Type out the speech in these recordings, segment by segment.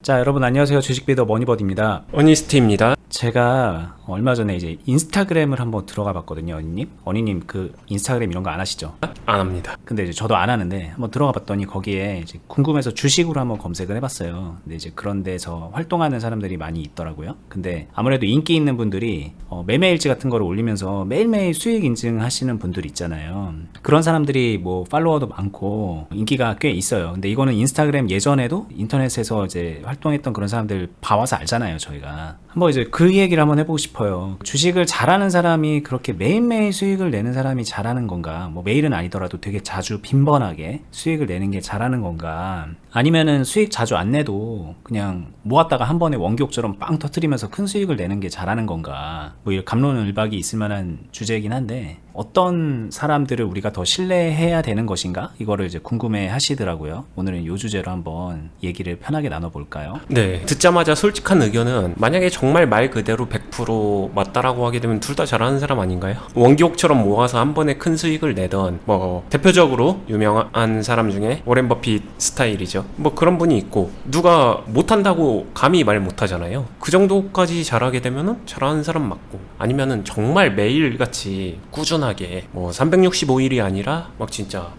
자, 여러분 안녕하세요. 주식비더 머니버디입니다. 어니스트입니다. 제가 얼마 전에 이제 인스타그램을 한번 들어가 봤거든요, 어니님. 어니님 그 인스타그램 이런 거 안 하시죠? 안 합니다. 근데 이제 저도 안 하는데 한번 들어가 봤더니 거기에 이제 궁금해서 주식으로 한번 검색을 해봤어요. 근데 이제 그런 데서 활동하는 사람들이 많이 있더라고요. 근데 아무래도 인기 있는 분들이 매매일지 같은 거를 올리면서 매일매일 수익 인증하시는 분들이 있잖아요. 그런 사람들이 뭐 팔로워도 많고 인기가 꽤 있어요. 근데 이거는 인스타그램 예전에도 인터넷에서 이제 활동했던 그런 사람들 봐와서 알잖아요, 저희가. 한번 이제 그 얘기를 한번 해보고 싶어요. 주식을 잘하는 사람이 그렇게 매일매일 수익을 내는 사람이 잘하는 건가? 뭐 매일은 아니더라도 되게 자주 빈번하게 수익을 내는 게 잘하는 건가? 아니면은 수익 자주 안 내도 그냥 모았다가 한 번에 원기옥처럼 빵 터트리면서 큰 수익을 내는 게 잘하는 건가? 뭐 이런 갑론을박이 있을 만한 주제이긴 한데 어떤 사람들을 우리가 더 신뢰해야 되는 것인가? 이거를 이제 궁금해 하시더라고요. 오늘은 이 주제로 한번 얘기를 편하게 나눠볼까요? 네, 듣자마자 솔직한 의견은 만약에 정말 말 그대로 100% 맞다라고 하게 되면 둘 다 잘하는 사람 아닌가요? 원기옥처럼 모아서 한 번에 큰 수익을 내던 뭐 대표적으로 유명한 사람 중에 워렌 버핏 스타일이죠. 뭐 그런 분이 있고 누가 못한다고 감히 말 못하잖아요. 그 정도까지 잘하게 되면은 잘하는 사람 맞고 아니면은 정말 매일같이 꾸준하게 뭐 365일이 아니라 막 진짜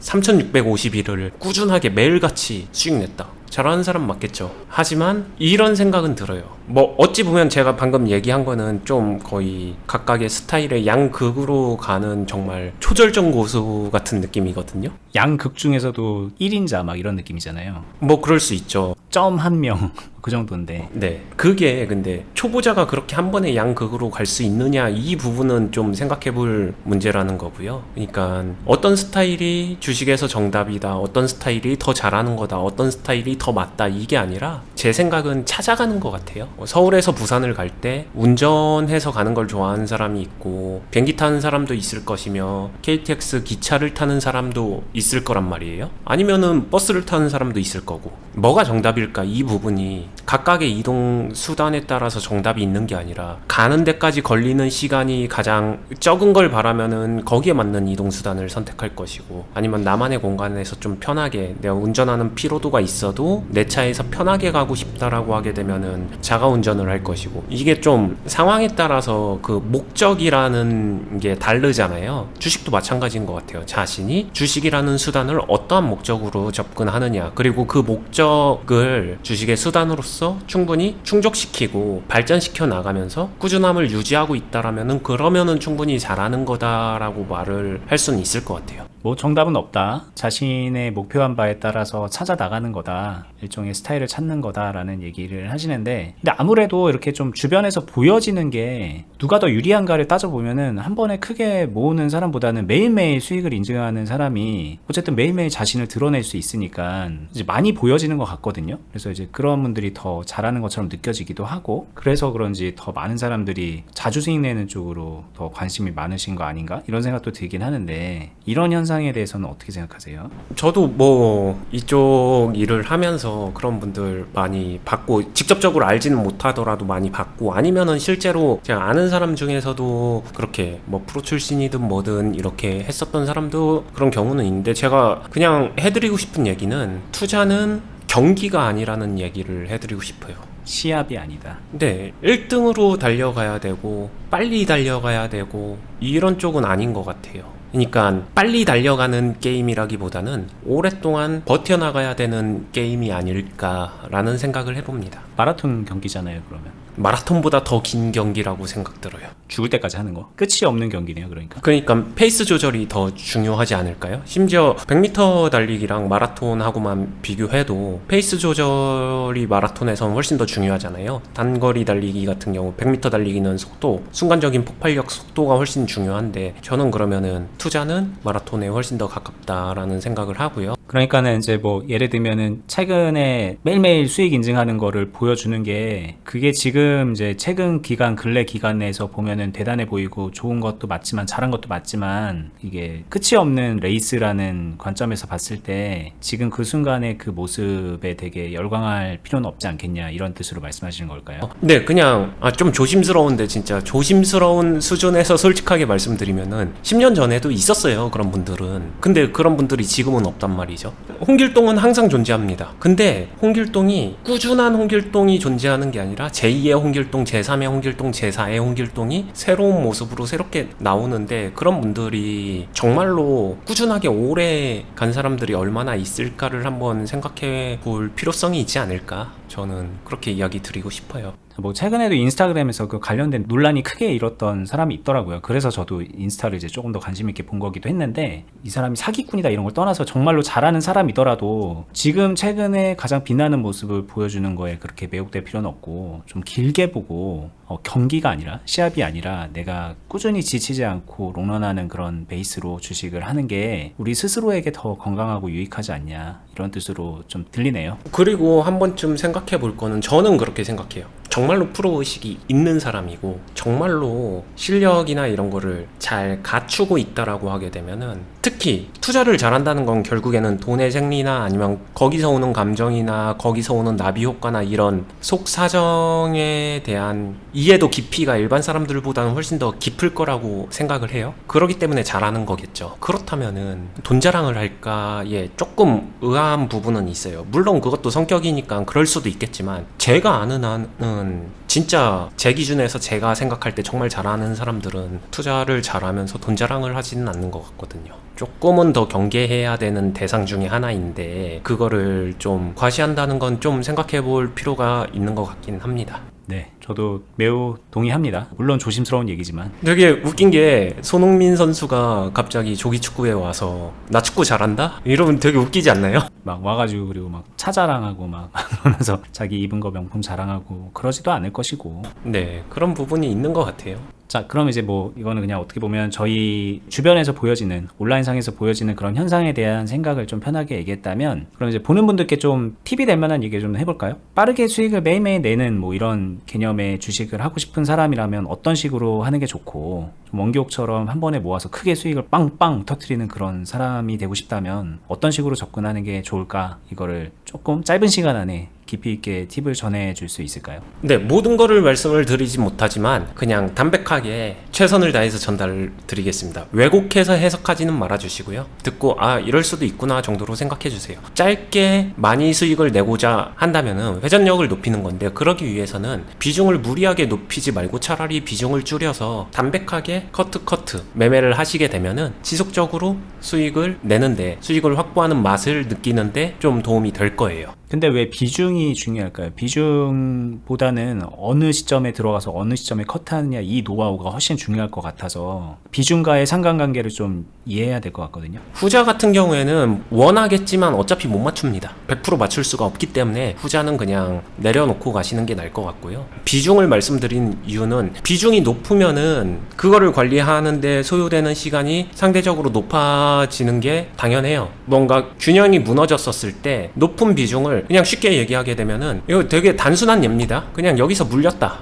3650일을 꾸준하게 매일같이 수익 냈다. 잘하는 사람 맞겠죠. 하지만 이런 생각은 들어요. 뭐 어찌 보면 제가 방금 얘기한 거는 좀 거의 각각의 스타일의 양극으로 가는 정말 초절정 고수 같은 느낌이거든요. 양극 중에서도 1인자 막 이런 느낌이잖아요. 뭐 그럴 수 있죠. 점 한 명 그 정도인데. 네, 그게 근데 초보자가 그렇게 한 번에 양극으로 갈 수 있느냐 이 부분은 좀 생각해 볼 문제라는 거고요. 그러니까 어떤 스타일이 주식에서 정답이다, 어떤 스타일이 더 잘하는 거다, 어떤 스타일이 더 맞다 이게 아니라 제 생각은 찾아가는 것 같아요. 서울에서 부산을 갈 때 운전해서 가는 걸 좋아하는 사람이 있고 비행기 타는 사람도 있을 것이며 KTX 기차를 타는 사람도 있을 거란 말이에요. 아니면은 버스를 타는 사람도 있을 거고 뭐가 정답일까 이 부분이 각각의 이동 수단에 따라서 정답이 있는 게 아니라 가는 데까지 걸리는 시간이 가장 적은 걸 바라면은 거기에 맞는 이동 수단을 선택할 것이고 아니면 나만의 공간에서 좀 편하게 내가 운전하는 피로도가 있어도 내 차에서 편하게 가고 싶다라고 하게 되면은 자가 운전을 할 것이고 이게 좀 상황에 따라서 그 목적이라는 게 다르잖아요. 주식도 마찬가지인 것 같아요. 자신이 주식이라는 수단을 어떠한 목적으로 접근하느냐 그리고 그 목적을 주식의 수단으로서 충분히 충족시키고 발전시켜 나가면서 꾸준함을 유지하고 있다라면은 그러면은 충분히 잘하는 거다라고 말을 할 수는 있을 것 같아요. 뭐 정답은 없다. 자신의 목표한 바에 따라서 찾아 나가는 거다. 일종의 스타일을 찾는 거다라는 얘기를 하시는데 근데 아무래도 이렇게 좀 주변에서 보여지는 게 누가 더 유리한가를 따져보면은 한 번에 크게 모으는 사람보다는 매일매일 수익을 인증하는 사람이 어쨌든 매일매일 자신을 드러낼 수 있으니까 이제 많이 보여지는 것 같거든요. 그래서 이제 그런 분들이 더 잘하는 것처럼 느껴지기도 하고 그래서 그런지 더 많은 사람들이 자주 수익 내는 쪽으로 더 관심이 많으신 거 아닌가? 이런 생각도 들긴 하는데 이런 현상에 대해서는 어떻게 생각하세요? 저도 뭐 이쪽 일을 하면서 그런 분들 많이 봤고 직접적으로 알지는 못하더라도 많이 봤고 아니면은 실제로 제가 아는 사람 중에서도 그렇게 뭐 프로 출신이든 뭐든 이렇게 했었던 사람도 그런 경우는 있는데 제가 그냥 해드리고 싶은 얘기는 투자는 경기가 아니라는 얘기를 해드리고 싶어요. 시합이 아니다. 네, 1등으로 달려가야 되고 빨리 달려가야 되고 이런 쪽은 아닌 것 같아요. 그러니까 빨리 달려가는 게임이라기보다는 오랫동안 버텨나가야 되는 게임이 아닐까라는 생각을 해봅니다. 마라톤 경기잖아요, 그러면. 마라톤보다 더 긴 경기라고 생각 들어요. 죽을 때까지 하는 거. 끝이 없는 경기네요, 그러니까. 그러니까 페이스 조절이 더 중요하지 않을까요? 심지어 100m 달리기랑 마라톤하고만 비교해도 페이스 조절이 마라톤에서는 훨씬 더 중요하잖아요. 단거리 달리기 같은 경우 100m 달리기는 속도, 순간적인 폭발력 속도가 훨씬 중요한데 저는 그러면은 투자는 마라톤에 훨씬 더 가깝다라는 생각을 하고요. 그러니까는 이제 뭐 예를 들면은 최근에 매일매일 수익 인증하는 거를 보여주는 게 그게 지금 이제 최근 기간 근래 기간 내에서 보면은 대단해 보이고 좋은 것도 맞지만 잘한 것도 맞지만 이게 끝이 없는 레이스라는 관점에서 봤을 때 지금 그 순간의 그 모습에 되게 열광할 필요는 없지 않겠냐 이런 뜻으로 말씀하시는 걸까요? 네, 그냥 좀 조심스러운데 진짜 조심스러운 수준에서 솔직하게 말씀드리면은 10년 전에도 있었어요, 그런 분들은. 근데 그런 분들이 지금은 없단 말이죠. 얘기죠. 홍길동은 항상 존재합니다. 근데 홍길동이 꾸준한 홍길동이 존재하는 게 아니라 제2의 홍길동, 제3의 홍길동, 제4의 홍길동이 새로운 모습으로 새롭게 나오는데, 그런 분들이 정말로 꾸준하게 오래 간 사람들이 얼마나 있을까를 한번 생각해 볼 필요성이 있지 않을까, 저는 그렇게 이야기 드리고 싶어요. 뭐 최근에도 인스타그램에서 그 관련된 논란이 크게 일었던 사람이 있더라고요. 그래서 저도 인스타를 이제 조금 더 관심 있게 본 거기도 했는데, 이 사람이 사기꾼이다 이런 걸 떠나서 정말로 잘하는 사람이더라도 지금 최근에 가장 빛나는 모습을 보여주는 거에 그렇게 매혹될 필요는 없고, 좀 길게 보고 경기가 아니라, 시합이 아니라 내가 꾸준히 지치지 않고 롱런하는 그런 베이스로 주식을 하는 게 우리 스스로에게 더 건강하고 유익하지 않냐, 이런 뜻으로 좀 들리네요. 그리고 한 번쯤 생각해 볼 거는, 저는 그렇게 생각해요. 정말로 프로의식이 있는 사람이고 정말로 실력이나 이런 거를 잘 갖추고 있다라고 하게 되면은, 특히 투자를 잘한다는 건 결국에는 돈의 생리나 아니면 거기서 오는 감정이나 거기서 오는 나비 효과나 이런 속사정에 대한 이해도 깊이가 일반 사람들보다는 훨씬 더 깊을 거라고 생각을 해요. 그렇기 때문에 잘하는 거겠죠. 그렇다면은 돈 자랑을 할까에 조금 의아한 부분은 있어요. 물론 그것도 성격이니까 그럴 수도 있겠지만, 제가 아는 한은 진짜 제 기준에서 제가 생각할 때 정말 잘하는 사람들은 투자를 잘하면서 돈 자랑을 하지는 않는 것 같거든요. 조금은 더 경계해야 되는 대상 중에 하나인데, 그거를 좀 과시한다는 건 좀 생각해 볼 필요가 있는 것 같긴 합니다. 네, 저도 매우 동의합니다. 물론 조심스러운 얘기지만. 되게 웃긴 게, 손흥민 선수가 갑자기 조기축구에 와서 나 축구 잘한다? 이러면 되게 웃기지 않나요? 막 와가지고 그리고 막 차 자랑하고 막 그러면서 자기 입은 거 명품 자랑하고 그러지도 않을 것이고. 네, 그런 부분이 있는 것 같아요. 자, 그럼 이제 뭐 이거는 그냥 어떻게 보면 저희 주변에서 보여지는, 온라인상에서 보여지는 그런 현상에 대한 생각을 좀 편하게 얘기했다면, 그럼 이제 보는 분들께 좀 팁이 될 만한 얘기 좀 해볼까요? 빠르게 수익을 매일매일 내는 뭐 이런 개념의 주식을 하고 싶은 사람이라면 어떤 식으로 하는 게 좋고, 좀 원기옥처럼 한 번에 모아서 크게 수익을 빵빵 터트리는 그런 사람이 되고 싶다면 어떤 식으로 접근하는 게 좋을까, 이거를 조금 짧은 시간 안에 깊이 있게 팁을 전해줄 수 있을까요? 네, 모든 거를 말씀을 드리지 못하지만 그냥 담백하게 최선을 다해서 전달을 드리겠습니다. 왜곡해서 해석하지는 말아주시고요. 듣고 이럴 수도 있구나 정도로 생각해주세요. 짧게 많이 수익을 내고자 한다면은 회전력을 높이는 건데, 그러기 위해서는 비중을 무리하게 높이지 말고 차라리 비중을 줄여서 담백하게 커트 매매를 하시게 되면은 지속적으로 수익을 내는데, 수익을 확보하는 맛을 느끼는데 좀 도움이 될 거예요. 근데 왜 비중이 중요할까요? 비중보다는 어느 시점에 들어가서 어느 시점에 컷하느냐, 이 노하우가 훨씬 중요할 것 같아서 비중과의 상관관계를 좀 이해해야 될 것 같거든요. 후자 같은 경우에는 원하겠지만 어차피 못 맞춥니다. 100% 맞출 수가 없기 때문에 후자는 그냥 내려놓고 가시는 게 나을 것 같고요. 비중을 말씀드린 이유는, 비중이 높으면은 그거를 관리하는데 소요되는 시간이 상대적으로 높아지는 게 당연해요. 뭔가 균형이 무너졌었을 때 높은 비중을 그냥 쉽게 얘기하게 되면은, 이거 되게 단순한 예입니다. 그냥 여기서 물렸다,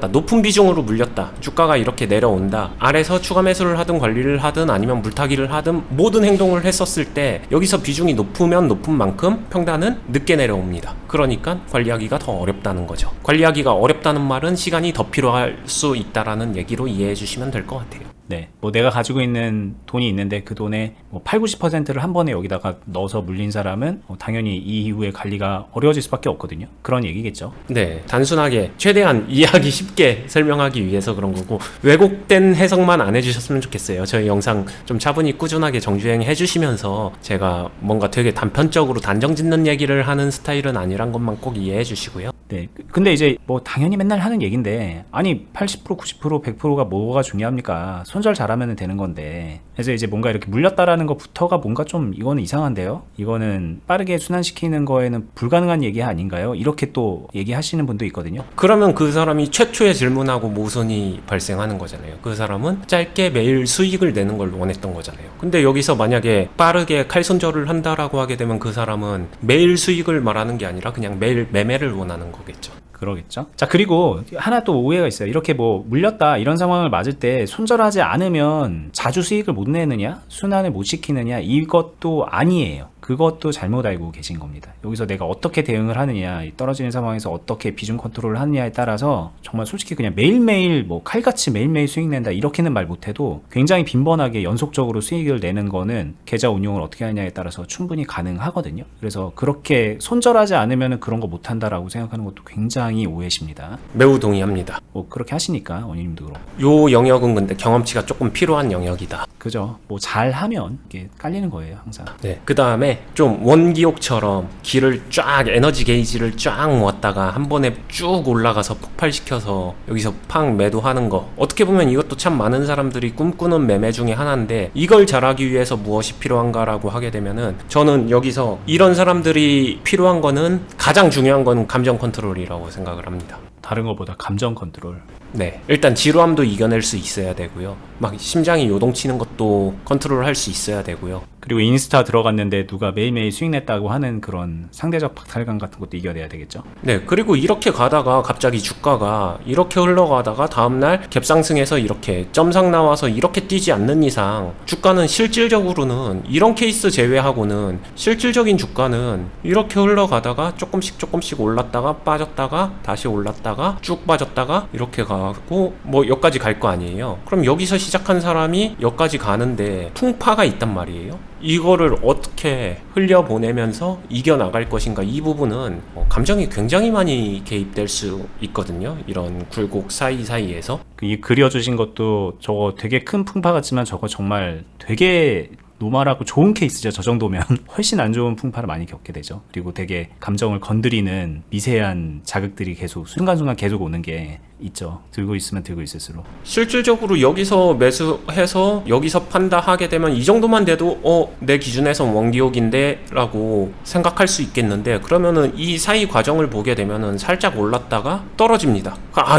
높은 비중으로 물렸다, 주가가 이렇게 내려온다, 아래서 추가 매수를 하든 관리를 하든 아니면 물타기를 하든 모든 행동을 했었을 때 여기서 비중이 높으면 높은 만큼 평단은 늦게 내려옵니다. 그러니까 관리하기가 더 어렵다는 거죠. 관리하기가 어렵다는 말은 시간이 더 필요할 수 있다라는 얘기로 이해해 주시면 될 것 같아요. 네, 뭐 내가 가지고 있는 돈이 있는데 그 돈의 뭐 80~90%를 한 번에 여기다가 넣어서 물린 사람은 당연히 이후에 관리가 어려워질 수밖에 없거든요. 그런 얘기겠죠. 네, 단순하게 최대한 이해하기 쉽게 설명하기 위해서 그런 거고, 왜곡된 해석만 안 해주셨으면 좋겠어요. 저희 영상 좀 차분히 꾸준하게 정주행 해주시면서 제가 뭔가 되게 단편적으로 단정 짓는 얘기를 하는 스타일은 아니란 것만 꼭 이해해 주시고요. 네, 근데 이제 뭐 당연히 맨날 하는 얘기인데, 아니 80%, 90%, 100%가 뭐가 중요합니까? 손절 잘하면 되는 건데. 그래서 이제 뭔가 이렇게 물렸다라는 것부터가 뭔가 좀 이거는 이상한데요? 이거는 빠르게 순환시키는 거에는 불가능한 얘기 아닌가요? 이렇게 또 얘기하시는 분도 있거든요. 그러면 그 사람이 최초의 질문하고 모순이 발생하는 거잖아요. 그 사람은 짧게 매일 수익을 내는 걸 원했던 거잖아요. 근데 여기서 만약에 빠르게 칼손절을 한다라고 하게 되면 그 사람은 매일 수익을 말하는 게 아니라 그냥 매일 매매를 원하는 거겠죠. 그러겠죠. 자, 그리고 하나 또 오해가 있어요. 이렇게 뭐 물렸다 이런 상황을 맞을 때 손절하지 않으면 자주 수익을 못 내느냐, 순환을 못 시키느냐, 이것도 아니에요. 그것도 잘못 알고 계신 겁니다. 여기서 내가 어떻게 대응을 하느냐, 이 떨어지는 상황에서 어떻게 비중 컨트롤을 하느냐에 따라서 정말 솔직히 그냥 매일매일 뭐 칼같이 매일매일 수익 낸다 이렇게는 말 못해도 굉장히 빈번하게 연속적으로 수익을 내는 거는 계좌 운용을 어떻게 하느냐에 따라서 충분히 가능하거든요. 그래서 그렇게 손절하지 않으면 그런 거 못한다라고 생각하는 것도 굉장히 오해십니다. 매우 동의합니다. 뭐 그렇게 하시니까 원희님도 그렇고. 요 영역은 근데 경험치가 조금 필요한 영역이다. 그죠. 뭐 잘하면 이게 깔리는 거예요 항상. 네. 그 다음에 좀 원기옥처럼 길을 쫙 에너지 게이지를 쫙 모았다가 한 번에 쭉 올라가서 폭발시켜서 여기서 팍 매도하는 거, 어떻게 보면 이것도 참 많은 사람들이 꿈꾸는 매매 중에 하나인데, 이걸 잘하기 위해서 무엇이 필요한가라고 하게 되면은 저는 여기서 이런 사람들이 필요한 거는, 가장 중요한 거는 감정 컨트롤이라고 생각을 합니다. 다른 것보다 감정 컨트롤. 네, 일단 지루함도 이겨낼 수 있어야 되고요. 막 심장이 요동치는 것도 컨트롤할 수 있어야 되고요. 그리고 인스타 들어갔는데 누가 매일매일 수익 냈다고 하는 그런 상대적 박탈감 같은 것도 이겨내야 되겠죠. 네, 그리고 이렇게 가다가 갑자기 주가가 이렇게 흘러가다가 다음날 갭상승해서 이렇게 점상 나와서 이렇게 뛰지 않는 이상, 주가는 실질적으로는 이런 케이스 제외하고는 실질적인 주가는 이렇게 흘러가다가 조금씩 올랐다가 빠졌다가 다시 올랐다가 쭉 빠졌다가 이렇게 가고 뭐 여기까지 갈 거 아니에요. 그럼 여기서 시작한 사람이 여기까지 가는데 풍파가 있단 말이에요. 이거를 어떻게 흘려보내면서 이겨나갈 것인가, 이 부분은 감정이 굉장히 많이 개입될 수 있거든요. 이런 굴곡 사이사이에서. 이 그려주신 것도 저거 되게 큰 풍파 같지만 저거 정말 되게 노멀하고 좋은 케이스죠. 저 정도면 훨씬 안 좋은 풍파를 많이 겪게 되죠. 그리고 되게 감정을 건드리는 미세한 자극들이 계속 순간순간 계속 오는 게 있죠. 들고 있으면 들고 있을수록. 실질적으로 여기서 매수해서 여기서 판다 하게 되면 이 정도만 돼도 내 기준에서 원기옥인데 라고 생각할 수 있겠는데, 그러면은 이 사이 과정을 보게 되면은 살짝 올랐다가 떨어집니다.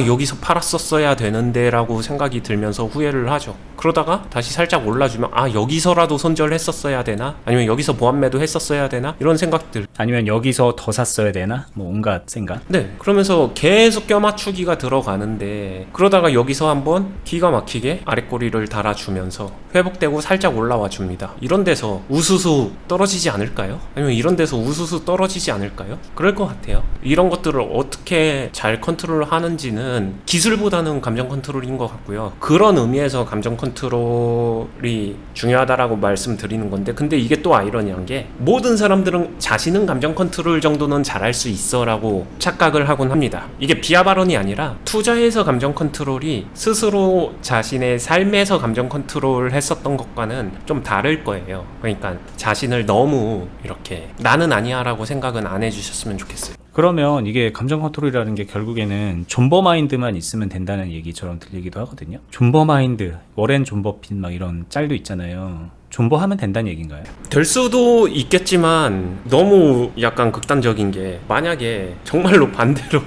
여기서 팔았었어야 되는데 라고 생각이 들면서 후회를 하죠. 그러다가 다시 살짝 올라주면 여기서라도 손절했었어야 되나, 아니면 여기서 보합매도 했었어야 되나, 이런 생각들, 아니면 여기서 더 샀어야 되나, 뭐 온갖 생각. 네, 그러면서 계속 껴맞추기가 들어가는데, 그러다가 여기서 한번 기가 막히게 아랫꼬리를 달아주면서 회복되고 살짝 올라와 줍니다. 이런 데서 우수수 떨어지지 않을까요? 아니면 이런 데서 우수수 떨어지지 않을까요? 그럴 것 같아요. 이런 것들을 어떻게 잘 컨트롤 하는지는 기술보다는 감정 컨트롤인 것 같고요. 그런 의미에서 감정 컨트롤이 중요하다라고 말씀드리는 건데, 근데 이게 또 아이러니한 게, 모든 사람들은 자신은 감정 컨트롤 정도는 잘할 수 있어 라고 착각을 하곤 합니다. 이게 비하 발언이 아니라 투자에서 감정 컨트롤이 스스로 자신의 삶에서 감정 컨트롤 했었던 것과는 좀 다를 거예요. 그러니까 자신을 너무 이렇게 나는 아니야 라고 생각은 안 해주셨으면 좋겠어요. 그러면 이게 감정 컨트롤이라는 게 결국에는 존버 마인드만 있으면 된다는 얘기처럼 들리기도 하거든요. 존버 마인드, 워렌 존버핏 막 이런 짤도 있잖아요. 존버하면 된다는 얘기인가요? 될 수도 있겠지만 너무 약간 극단적인 게, 만약에 정말로 반대로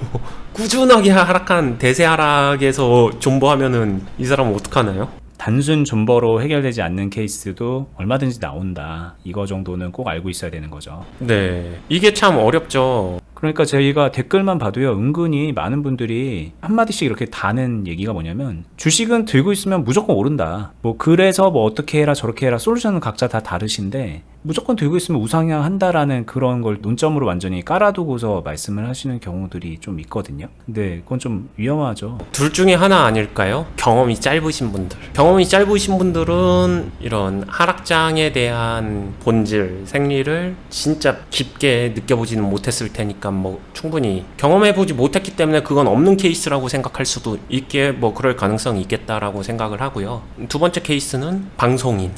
꾸준하게 하락한 대세 하락에서 존버하면은 이 사람은 어떡하나요? 단순 존버로 해결되지 않는 케이스도 얼마든지 나온다. 이거 정도는 꼭 알고 있어야 되는 거죠. 네, 이게 참 어렵죠. 그러니까 저희가 댓글만 봐도요, 은근히 많은 분들이 한마디씩 이렇게 다는 얘기가 뭐냐면, 주식은 들고 있으면 무조건 오른다. 뭐 그래서 뭐 어떻게 해라 저렇게 해라, 솔루션은 각자 다 다르신데 무조건 들고 있으면 우상향한다라는 그런 걸 논점으로 완전히 깔아두고서 말씀을 하시는 경우들이 좀 있거든요. 근데 그건 좀 위험하죠. 둘 중에 하나 아닐까요? 경험이 짧으신 분들. 경험이 짧으신 분들은 이런 하락장에 대한 본질, 생리를 진짜 깊게 느껴보지는 못했을 테니까 뭐 충분히 경험해보지 못했기 때문에 그건 없는 케이스라고 생각할 수도 있게, 뭐 그럴 가능성이 있겠다라고 생각을 하고요. 두 번째 케이스는 방송인.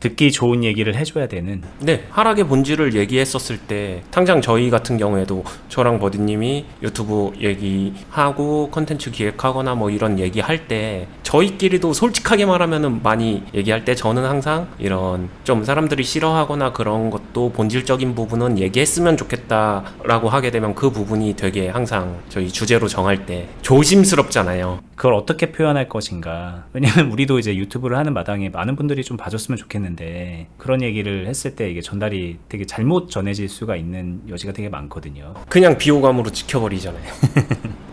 듣기 좋은 얘기를 해줘야 되는. 네, 하락의 본질을 얘기했었을 때, 당장 저희 같은 경우에도 저랑 버디님이 유튜브 얘기하고 컨텐츠 기획하거나 뭐 이런 얘기할 때, 저희끼리도 솔직하게 말하면은 많이 얘기할 때 저는 항상 이런 좀 사람들이 싫어하거나 그런 것도 본질적인 부분은 얘기했으면 좋겠다라고 하게 되면 그 부분이 되게 항상 저희 주제로 정할 때 조심스럽잖아요. 그걸 어떻게 표현할 것인가. 왜냐면 우리도 이제 유튜브를 하는 마당에 많은 분들이 좀 봐줬으면 좋겠는데, 그런 얘기를 했을 때 이게 전달이 되게 잘못 전해질 수가 있는 여지가 되게 많거든요. 그냥 비호감으로 지켜버리잖아요.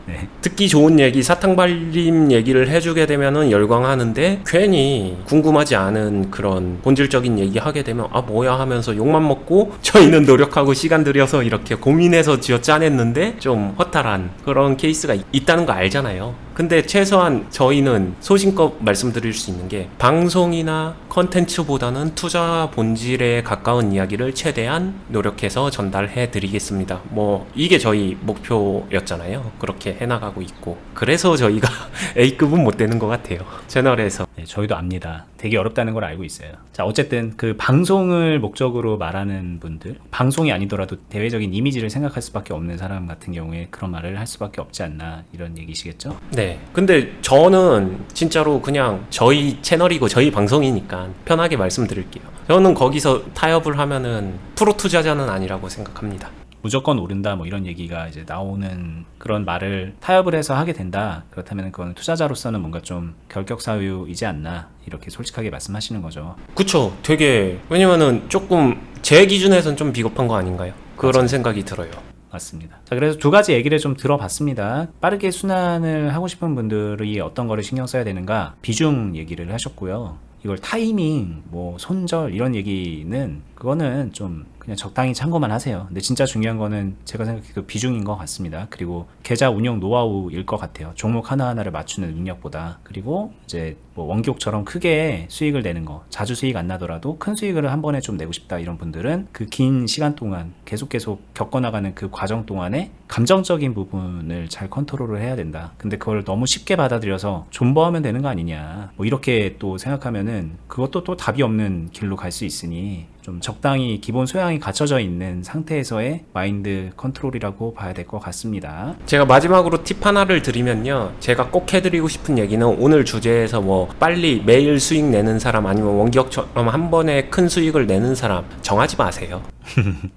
네. 듣기 좋은 얘기, 사탕발림 얘기를 해주게 되면은 열광하는데 괜히 궁금하지 않은 그런 본질적인 얘기 하게 되면 아 뭐야 하면서 욕만 먹고 저희는 노력하고 시간 들여서 이렇게 고민해서 쥐어짜냈는데 좀 허탈한 그런 케이스가 있다는 거 알잖아요. 근데 최소한 저희는 소신껏 말씀드릴 수 있는 게 방송이나 컨텐츠보다는 투자 본질에 가까운 이야기를 최대한 노력해서 전달해 드리겠습니다. 뭐 이게 저희 목표였잖아요. 그렇게 해나가고 있고 그래서 저희가 A급은 못 되는 것 같아요. 채널에서. 네, 저희도 압니다. 되게 어렵다는 걸 알고 있어요. 자, 어쨌든 그 방송을 목적으로 말하는 분들, 방송이 아니더라도 대외적인 이미지를 생각할 수밖에 없는 사람 같은 경우에 그런 말을 할 수밖에 없지 않나 이런 얘기시겠죠? 네. 근데 저는 진짜로 그냥 저희 채널이고 저희 방송이니까 편하게 말씀드릴게요. 저는 거기서 타협을 하면은 프로 투자자는 아니라고 생각합니다. 무조건 오른다 뭐 이런 얘기가 이제 나오는 그런 말을 타협을 해서 하게 된다. 그렇다면 그건 투자자로서는 뭔가 좀 결격사유이지 않나 이렇게 솔직하게 말씀하시는 거죠. 그쵸. 되게 왜냐면은 조금 제 기준에선 좀 비겁한 거 아닌가요? 그런 맞아요. 생각이 들어요. 맞습니다. 자, 그래서 두 가지 얘기를 좀 들어봤습니다. 빠르게 순환을 하고 싶은 분들이 어떤 거를 신경 써야 되는가? 비중 얘기를 하셨고요. 이걸 타이밍, 뭐 손절 이런 얘기는 그거는 좀 그냥 적당히 참고만 하세요. 근데 진짜 중요한 거는 제가 생각해 그 비중인 것 같습니다. 그리고 계좌 운영 노하우일 것 같아요. 종목 하나하나를 맞추는 능력보다. 그리고 이제 뭐 원기옥처럼 크게 수익을 내는 거, 자주 수익 안 나더라도 큰 수익을 한 번에 좀 내고 싶다 이런 분들은 그 긴 시간 동안 계속 겪어나가는 그 과정 동안에 감정적인 부분을 잘 컨트롤을 해야 된다. 근데 그걸 너무 쉽게 받아들여서 존버하면 되는 거 아니냐. 뭐 이렇게 또 생각하면은 그것도 또 답이 없는 길로 갈 수 있으니 좀 적당히 기본 소양이 갖춰져 있는 상태에서의 마인드 컨트롤이라고 봐야 될 것 같습니다. 제가 마지막으로 팁 하나를 드리면요. 제가 꼭 해드리고 싶은 얘기는 오늘 주제에서 뭐 빨리 매일 수익 내는 사람 아니면 원기옥처럼 한 번에 큰 수익을 내는 사람 정하지 마세요.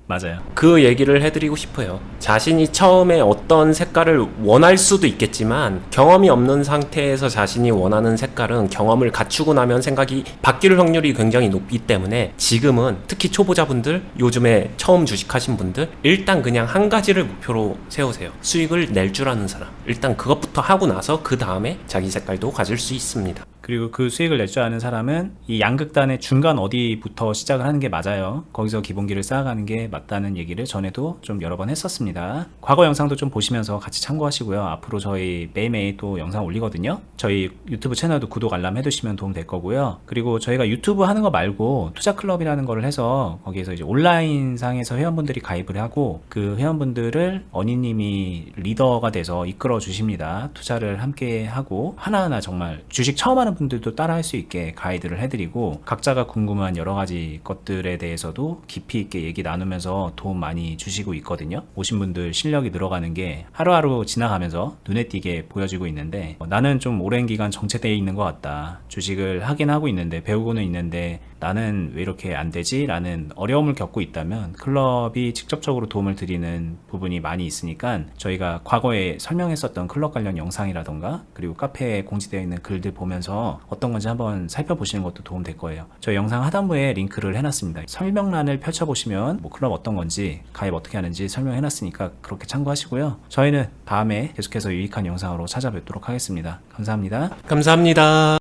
맞아요. 그 얘기를 해드리고 싶어요. 자신이 처음에 어떤 색깔을 원할 수도 있겠지만 경험이 없는 상태에서 자신이 원하는 색깔은 경험을 갖추고 나면 생각이 바뀔 확률이 굉장히 높기 때문에 지금은 특히 초보자분들, 요즘에 처음 주식하신 분들 일단 그냥 한 가지를 목표로 세우세요. 수익을 낼 줄 아는 사람. 일단 그것부터 하고 나서 그 다음에 자기 색깔도 가질 수 있습니다. 그리고 그 수익을 낼 줄 아는 사람은 이 양극단의 중간 어디부터 시작을 하는 게 맞아요. 거기서 기본기를 쌓아가는 게 맞다는 얘기를 전에도 좀 여러 번 했었습니다. 과거 영상도 좀 보시면서 같이 참고하시고요. 앞으로 저희 매일매일 또 영상 올리거든요. 저희 유튜브 채널도 구독 알람 해두시면 도움 될 거고요. 그리고 저희가 유튜브 하는 거 말고 투자클럽이라는 거를 해서 거기에서 이제 온라인 상에서 회원분들이 가입을 하고 그 회원분들을 어니님이 리더가 돼서 이끌어 주십니다. 투자를 함께 하고 하나하나 정말 주식 처음 하는 분들도 따라 할 수 있게 가이드를 해드리고 각자가 궁금한 여러 가지 것들에 대해서도 깊이 있게 얘기 나누면서 도움 많이 주시고 있거든요. 오신 분들 실력이 늘어가는 게 하루하루 지나가면서 눈에 띄게 보여지고 있는데 나는 좀 오랜 기간 정체되어 있는 것 같다. 주식을 하긴 하고 있는데 배우고는 있는데 나는 왜 이렇게 안 되지? 라는 어려움을 겪고 있다면 클럽이 직접적으로 도움을 드리는 부분이 많이 있으니까 저희가 과거에 설명했었던 클럽 관련 영상이라던가 그리고 카페에 공지되어 있는 글들 보면서 어떤 건지 한번 살펴보시는 것도 도움 될 거예요. 저희 영상 하단부에 링크를 해놨습니다. 설명란을 펼쳐보시면 뭐 클럽 어떤 건지 가입 어떻게 하는지 설명해놨으니까 그렇게 참고하시고요. 저희는 다음에 계속해서 유익한 영상으로 찾아뵙도록 하겠습니다. 감사합니다. 감사합니다.